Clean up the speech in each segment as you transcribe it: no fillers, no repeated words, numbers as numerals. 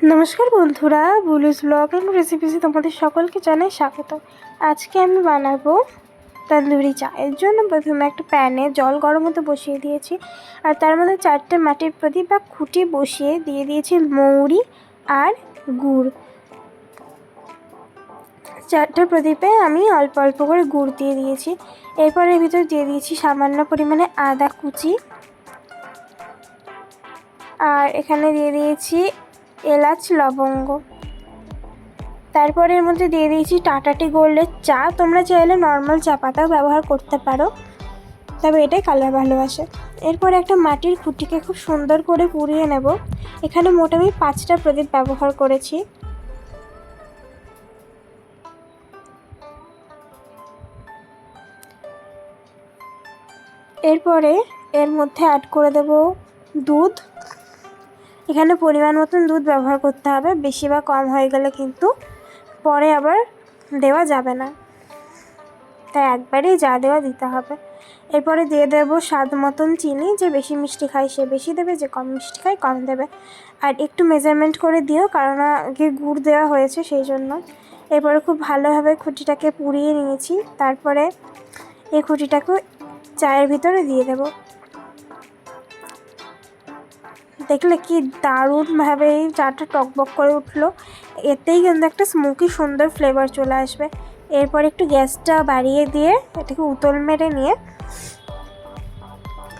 নমস্কার বন্ধুরা, বুলুস blog and রেসিপিসে তোমাদের সকলকে জানাই স্বাগত। আজকে আমি বানাবো তন্দুরি চা। এর জন্য প্রথমে একটা প্যানে জল গরম হতে বসিয়ে দিয়েছি, আর তার মধ্যে 4টে মাটির প্রদীপ বা খুঁটি বসিয়ে দিয়ে দিয়েছি মৌরি আর গুড়। 4টে প্রদীপে আমি অল্প অল্প করে গুড় দিয়ে দিয়েছি। এরপর এর ভিতরে দিয়ে দিয়েছি সামান্য পরিমাণে আদা কুচি, আর এখানে দিয়ে দিয়েছি এলাচ লবঙ্গ। তারপরে এর মধ্যে দিয়ে দিয়েছি টাটা টি গোল্ডের চা। তোমরা চাইলে নর্মাল চা পাতাও ব্যবহার করতে পারো, তবে এটাই কালার ভালো আসে। এরপর একটা মাটির খুঁটিকে খুব সুন্দর করে পুড়িয়ে নেব। এখানে মোট আমি 5টা প্রদীপ ব্যবহার করেছি। এরপরে এর মধ্যে অ্যাড করে দেব দুধ। এখানে পরিমাণ মতন দুধ ব্যবহার করতে হবে, বেশি বা কম হয়ে গেলে কিন্তু পরে আবার দেওয়া যাবে না, তাই একবারেই যা দেওয়া দিতে হবে। এরপরে দিয়ে দেবো স্বাদ মতন চিনি। যে বেশি মিষ্টি খায় সে বেশি দেবে, যে কম মিষ্টি খায় কম দেবে। আর একটু মেজারমেন্ট করে দিও, কারণ আগে গুড় দেওয়া হয়েছে সেই জন্য। এরপরে খুব ভালোভাবে খুঁটিটাকে পুড়িয়ে নিয়েছি। তারপরে এই খুঁটিটাকে চায়ের ভিতরে দিয়ে দেব। দেখলে কি দারুণভাবে এই চাটা টকবক করে উঠলো। এতেই কিন্তু একটা স্মোকি সুন্দর ফ্লেভার চলে আসবে। এরপর একটু গ্যাসটা বাড়িয়ে দিয়ে এটাকে উতল মেরে নিয়ে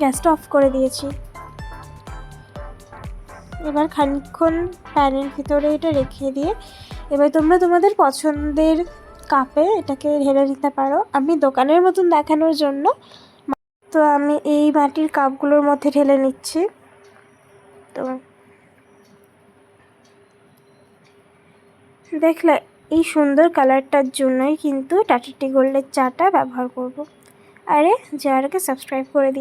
গ্যাসটা অফ করে দিয়েছি। এবার খানিকক্ষণ প্যানের ভিতরে এটা রেখে দিয়ে এবার তোমরা তোমাদের পছন্দের কাপে এটাকে ঢেলে নিতে পারো। আমি দোকানের মতন দেখানোর জন্য তো আমি এই মাটির কাপগুলোর মধ্যে ঢেলে নিচ্ছি। তো দেখলে এই সুন্দর কালারটার জন্যই কিন্তু টাটা টি গোল্ডের চাটা ব্যবহার করব। আরে যারাকে সাবস্ক্রাইব করে দিই।